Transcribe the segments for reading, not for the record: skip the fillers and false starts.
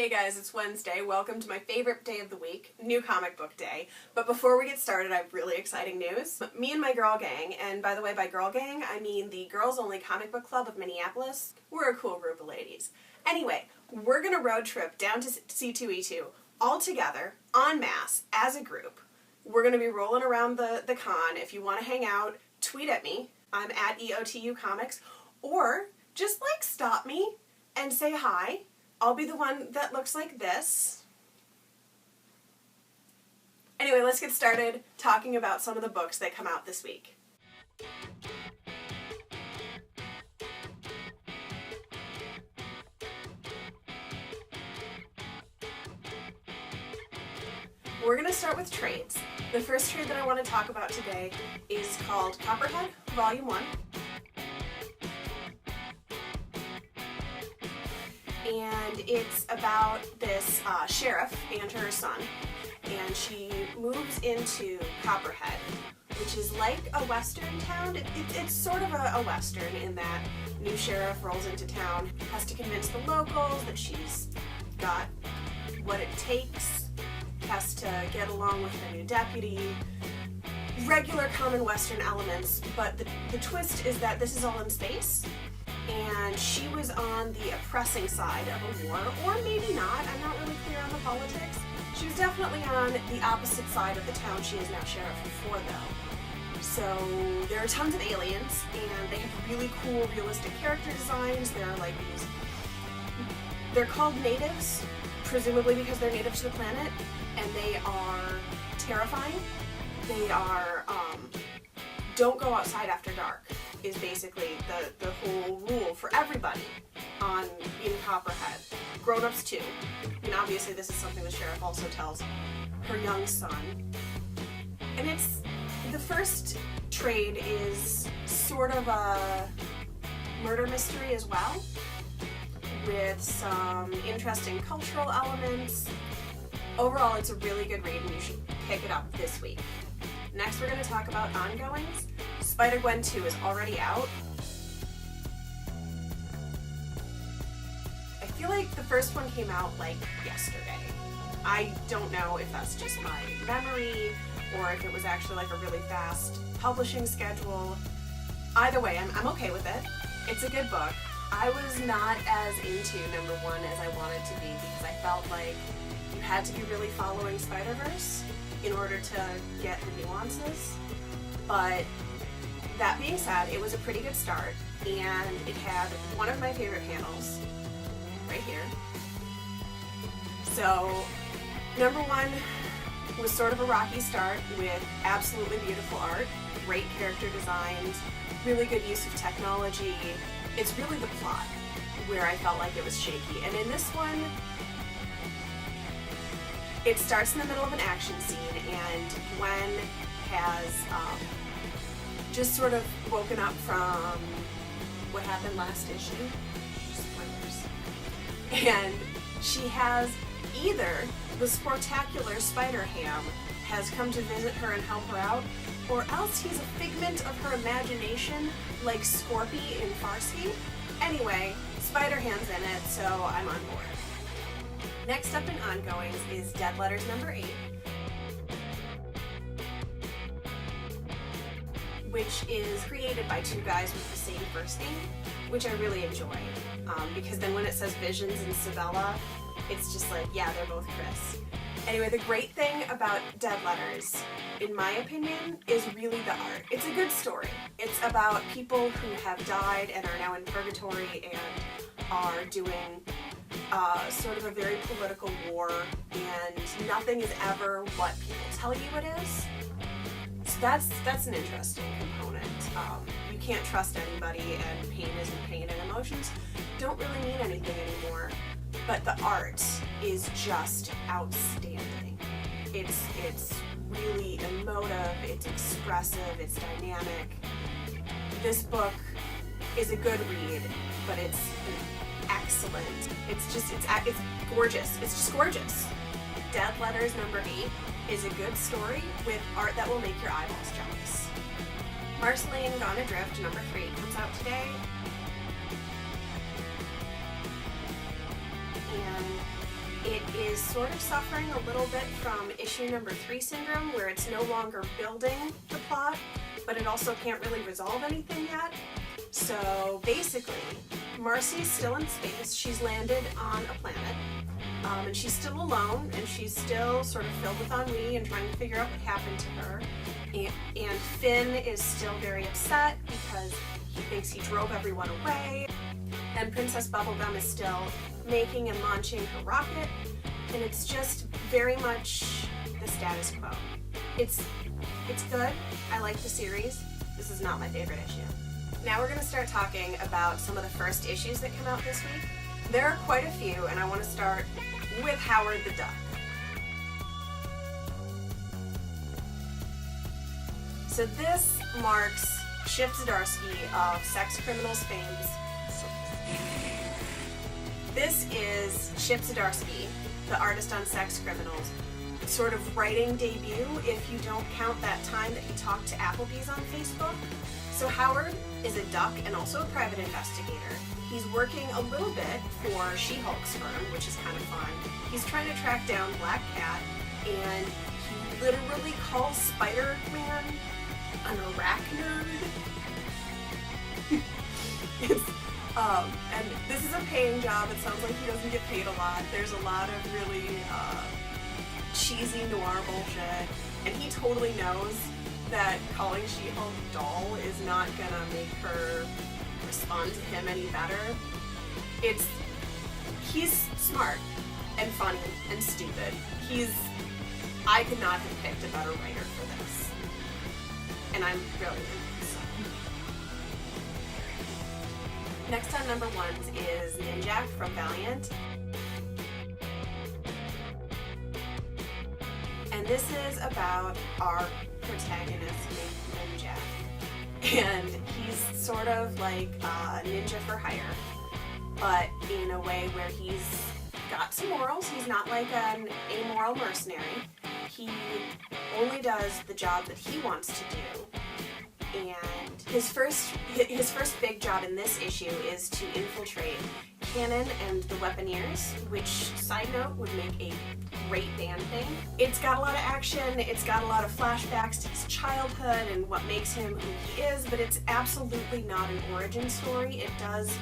Hey guys, it's Wednesday. Welcome to my favorite day of the week, New Comic Book Day. But before we get started, I have really exciting news. Me and my girl gang, and by the way, by girl gang, I mean the Girls Only Comic Book Club of Minneapolis. We're a cool group of ladies. Anyway, we're gonna road trip down to C2E2 all together, en masse, as a group. We're gonna be rolling around the con. If you want to hang out, tweet at me. I'm at EOTU Comics, or just stop me and say hi. I'll be the one that looks like this. Anyway, let's get started talking about some of the books that come out this week. We're going to start with trades. The first trade that I want to talk about today is called Copperhead, Volume 1. And it's about this sheriff and her son, and she moves into Copperhead, which is like a western town. It's sort of a western in that new sheriff rolls into town, has to convince the locals that she's got what it takes, has to get along with her new deputy, regular common western elements, but the twist is that this is all in space. And she was on the oppressing side of a war, or maybe not, I'm not really clear on the politics. She was definitely on the opposite side of the town she is now sheriff for, though. So there are tons of aliens, and they have really cool, realistic character designs. They're called natives, presumably because they're native to the planet, and they are terrifying. They are, don't go outside after dark, is basically the whole rule for everybody in Copperhead. Grown-ups too. And obviously this is something the sheriff also tells her young son. And the first trade is sort of a murder mystery as well, with some interesting cultural elements. Overall, it's a really good read and you should pick it up this week. Next, we're going to talk about ongoings. Spider-Gwen 2 is already out. I feel like the first one came out yesterday. I don't know if that's just my memory or if it was actually a really fast publishing schedule. Either way, I'm okay with it. It's a good book. I was not as into number 1 as I wanted to be because I felt like you had to be really following Spider-Verse in order to get the nuances. But that being said, it was a pretty good start, and it had one of my favorite panels right here. So, number 1 was sort of a rocky start with absolutely beautiful art, great character designs, really good use of technology. It's really the plot where I felt like it was shaky. And in this one, it starts in the middle of an action scene, and Gwen has just sort of woken up from what happened last issue. Spoilers. And she has either the spectacular Spider-Ham has come to visit her and help her out, or else he's a figment of her imagination like Scorpy in Farsky. Anyway, Spider-Ham's in it, so I'm on board. Next up in ongoings is Dead Letters number 8, which is created by 2 guys with the same first name, which I really enjoy, because then when it says Visions and Sebela, it's just yeah, they're both Chris. Anyway, the great thing about Dead Letters, in my opinion, is really the art. It's a good story. It's about people who have died and are now in purgatory and are doing sort of a very political war, and nothing is ever what people tell you it is. So that's an interesting component. You can't trust anybody, and pain isn't pain, and emotions don't really mean anything anymore. But the art is just outstanding. It's really emotive, it's expressive, it's dynamic. This book is a good read, but it's excellent. It's gorgeous. It's just gorgeous. Dead Letters number 8 is a good story with art that will make your eyeballs jealous. Marceline On Adrift number 3 comes out today. And is sort of suffering a little bit from issue number 3 syndrome, where it's no longer building the plot, but it also can't really resolve anything yet. So basically, Marcy's still in space. She's landed on a planet, and she's still alone, and she's still sort of filled with ennui and trying to figure out what happened to her. And Finn is still very upset because he thinks he drove everyone away. And Princess Bubblegum is still making and launching her rocket, and it's just very much the status quo. It's good. I like the series. This is not my favorite issue. Now we're going to start talking about some of the first issues that come out this week. There are quite a few, and I want to start with Howard the Duck. So this marks Chip Zdarsky of Sex Criminals fame's. This is Chip Zdarsky, the artist on Sex Criminals, sort of writing debut if you don't count that time that he talked to Applebee's on Facebook. So Howard is a duck and also a private investigator. He's working a little bit for She-Hulk's firm, which is kind of fun. He's trying to track down Black Cat, and he literally calls Spider-Gwen an arachnid. And this is a paying job. It sounds like he doesn't get paid a lot. There's a lot of really cheesy noir bullshit, and he totally knows that calling She-Hulk doll is not gonna make her respond to him any better. He's smart and funny and stupid. I could not have picked a better writer for this, and I'm brilliant. Next on number 1 is Ninjak from Valiant. And this is about our protagonist named Ninjak. And he's sort of like a ninja for hire, but in a way where he's got some morals. He's not like an amoral mercenary. He only does the job that he wants to do. And his first big job in this issue is to infiltrate Cannon and the Weaponeers, which, side note, would make a great band thing. It's got a lot of action, it's got a lot of flashbacks to his childhood and what makes him who he is, but it's absolutely not an origin story. It does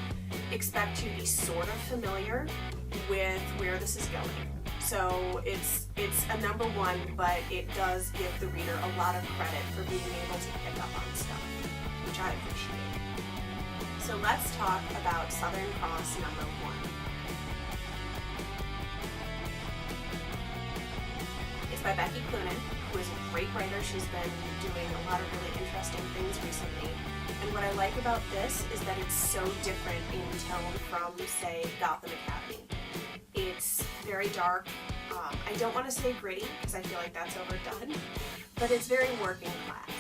expect you to be sort of familiar with where this is going. So it's a number 1, but it does give the reader a lot of credit for being able to pick up on stuff, which I appreciate. So let's talk about Southern Cross number 1. It's by Becky Cloonan, who is a great writer. She's been doing a lot of really interesting things recently. And what I like about this is that it's so different in tone from, say, Gotham Academy. It's very dark. I don't want to say gritty because I feel like that's overdone, but it's very working class.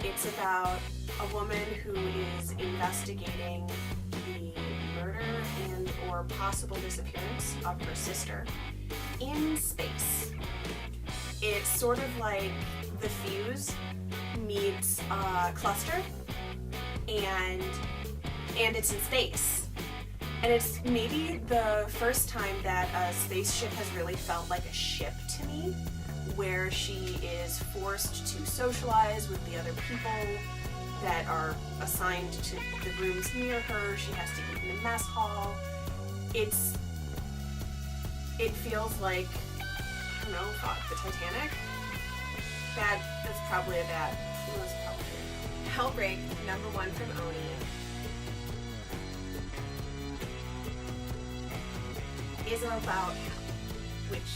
It's about a woman who is investigating the murder and or possible disappearance of her sister in space. It's sort of like The Fuse meets Cluster, and it's in space. And it's maybe the first time that a spaceship has really felt like a ship to me, where she is forced to socialize with the other people that are assigned to the rooms near her. She has to eat in the mess hall. It feels like, I don't know, the Titanic? That's probably a bad, Hellbreak, number 1 from ONI. Is about which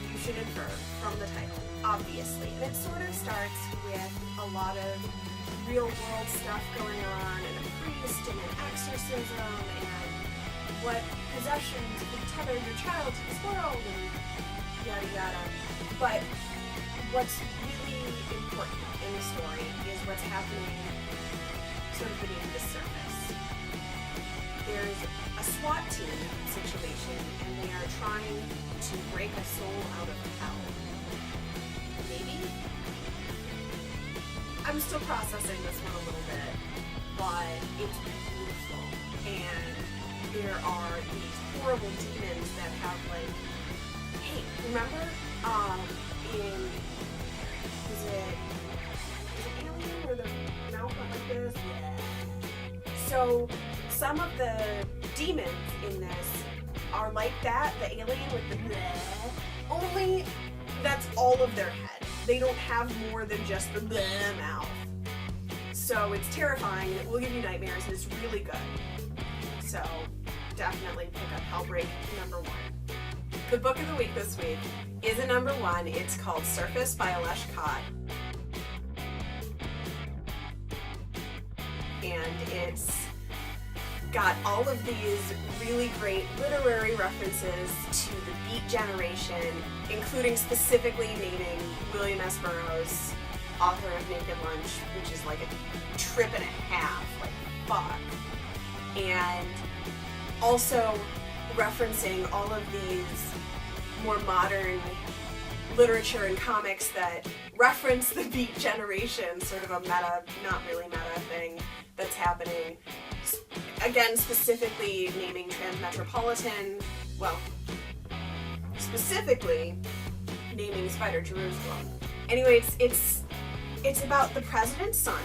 you should infer from the title, obviously. And it sort of starts with a lot of real-world stuff going on, and a priest, and an exorcism, and what possessions could tether your child to this world, and yada yada. But what's really important in the story is what's happening sort of beneath the surface. There's a SWAT team situation, and they are trying to break a soul out of hell. Maybe? I'm still processing this one a little bit, but it's beautiful, and there are these horrible demons that have, like, hey, remember is it Alien where the mouth went like this? Yeah. So some of the demons in this are like that, the alien with the bleh, only that's all of their head. They don't have more than just the bleh mouth. So it's terrifying, and it will give you nightmares, and it's really good. So definitely pick up Hellbreak #1. The book of the week this week is a #1. It's called Surface by Alesh Kott. And it's got all of these really great literary references to the Beat Generation, including specifically naming William S. Burroughs, author of Naked Lunch, which is like a trip and a half, like fuck. And also referencing all of these more modern literature and comics that reference the Beat Generation, sort of a meta, not really meta thing that's happening. Again, specifically naming Transmetropolitan, well, specifically naming Spider-Jerusalem. Anyway, it's about the president's son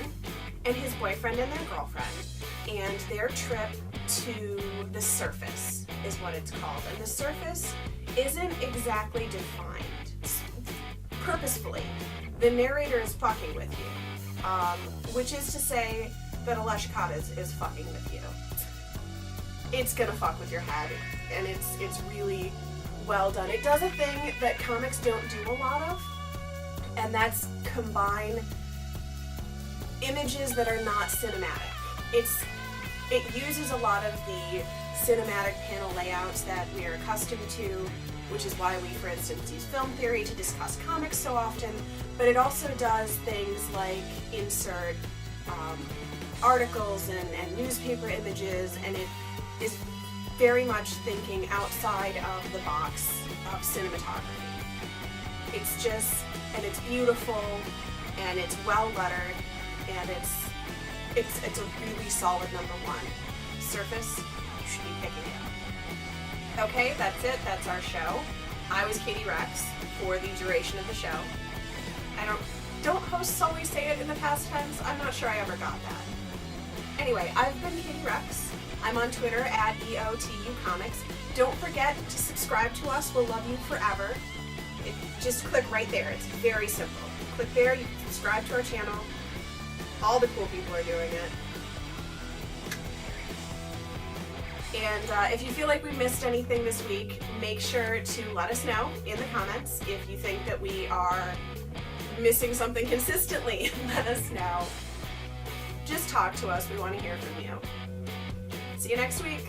and his boyfriend and their girlfriend, and their trip to the surface is what it's called. And the surface isn't exactly defined purposefully. The narrator is fucking with you, which is to say that Alesh Kott is fucking with you. It's gonna fuck with your head, and it's really well done. It does a thing that comics don't do a lot of, and that's combine images that are not cinematic. It uses a lot of the cinematic panel layouts that we are accustomed to, which is why we, for instance, use film theory to discuss comics so often, but it also does things like insert articles and newspaper images, and it is very much thinking outside of the box of cinematography. It's just, and it's beautiful, and it's well lettered, and it's a really solid #1. Surface, you should be picking it up. Okay, that's it. That's our show. I was Katie Rex for the duration of the show. Don't hosts always say it in the past tense? I'm not sure I ever got that. Anyway, I've been Katie Rex. I'm on Twitter at EOTUcomics. Don't forget to subscribe to us. We'll love you forever. Just click right there. It's very simple. Click there, you can subscribe to our channel. All the cool people are doing it. And if you feel like we missed anything this week, make sure to let us know in the comments. If you think that we are missing something consistently, let us know. Just talk to us. We want to hear from you. See you next week.